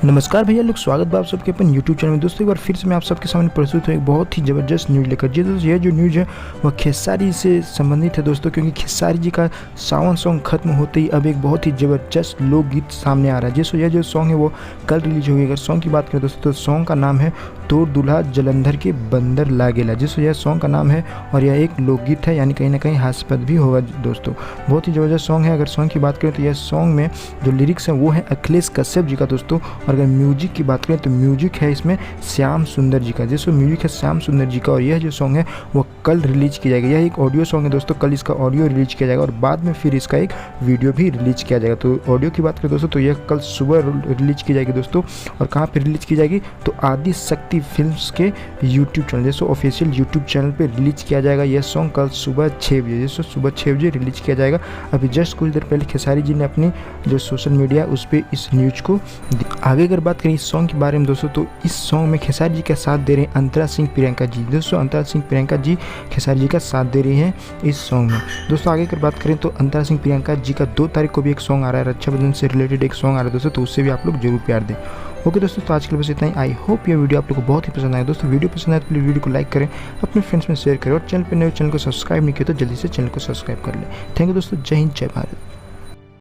नमस्कार भैया लोग, स्वागत है आप सबके अपन यूट्यूब चैनल में। दोस्तों एक बार फिर से मैं आप सबके सामने प्रस्तुत हूँ एक बहुत ही ज़बरदस्त न्यूज़ लेकर। जी दोस्तों, यह जो न्यूज़ है वह खेसारी से संबंधित है दोस्तों, क्योंकि खेसारी जी का सावन सॉन्ग खत्म होते ही अब एक बहुत ही ज़बरदस्त लोकगीत सामने आ रहा है। जी यह जो सॉन्ग है वो कल रिलीज होगी। अगर सॉन्ग की बात करें दोस्तों तो सॉन्ग का नाम है तोर दुल्हा जलंधर के बंदर लागेला। जी यह सॉन्ग का नाम है और यह एक लोकगीत है, यानी कहीं ना कहीं हास्यास्पद भी होगा दोस्तों। बहुत ही ज़बरदस्त सॉन्ग है। अगर सॉन्ग की बात करें तो यह सॉन्ग में जो लिरिक्स हैं वो है अखिलेश कश्यप जी का दोस्तों। और अगर म्यूजिक की बात करें तो म्यूजिक है इसमें श्याम सुंदर जी का। जैसे म्यूजिक है श्याम सुंदर जी का और यह जो सॉन्ग है वो कल रिलीज किया जाएगा। यह एक ऑडियो सॉन्ग है दोस्तों, कल इसका ऑडियो रिलीज किया जाएगा और बाद में फिर इसका एक वीडियो भी रिलीज किया जाएगा। तो ऑडियो की बात करें दोस्तों तो यह कल सुबह रिलीज की जाएगी दोस्तों। और कहाँ पर रिलीज की जाएगी तो आदि शक्ति फिल्म्स के यूट्यूब चैनल, जैसे ऑफिशियल यूट्यूब चैनल पर रिलीज किया जाएगा। यह सॉन्ग कल सुबह 6 बजे, जैसे सुबह 6 बजे रिलीज किया जाएगा। अभी जस्ट कुछ देर पहले खेसारी जी ने अपनी जो सोशल मीडिया उस पर इस न्यूज को आगे अगर बात करें इस सॉन्ग के बारे में दोस्तों तो इस सॉन्ग में खेसारी जी का साथ दे रहे हैं अंतरा सिंह प्रियंका जी। दोस्तों अंतरा सिंह प्रियंका जी खेसारी जी का साथ दे रही हैं इस सॉन्ग में। दोस्तों आगे अगर बात करें तो अंतरा सिंह प्रियंका जी का 2 तारीख को भी एक सॉन्ग आ रहा है, रक्षाबंधन से रिलेटेड एक सॉन्ग आ रहा है दोस्तों, तो उससे भी आप लोग जरूर प्यार दें। ओके दोस्तों, तो आज के लिए बस इतना ही। आई होप ये वीडियो आप लोग को बहुत ही पसंद आया। दोस्तों वीडियो पसंद आए तो प्लीज़ वीडियो को लाइक करें, अपने फ्रेंड्स में शेयर करें और चैनल पर नए चैनल को सब्सक्राइब नहीं किया तो जल्दी से चैनल को सब्सक्राइब कर लें। थैंक यू दोस्तों, जय हिंद जय भारत।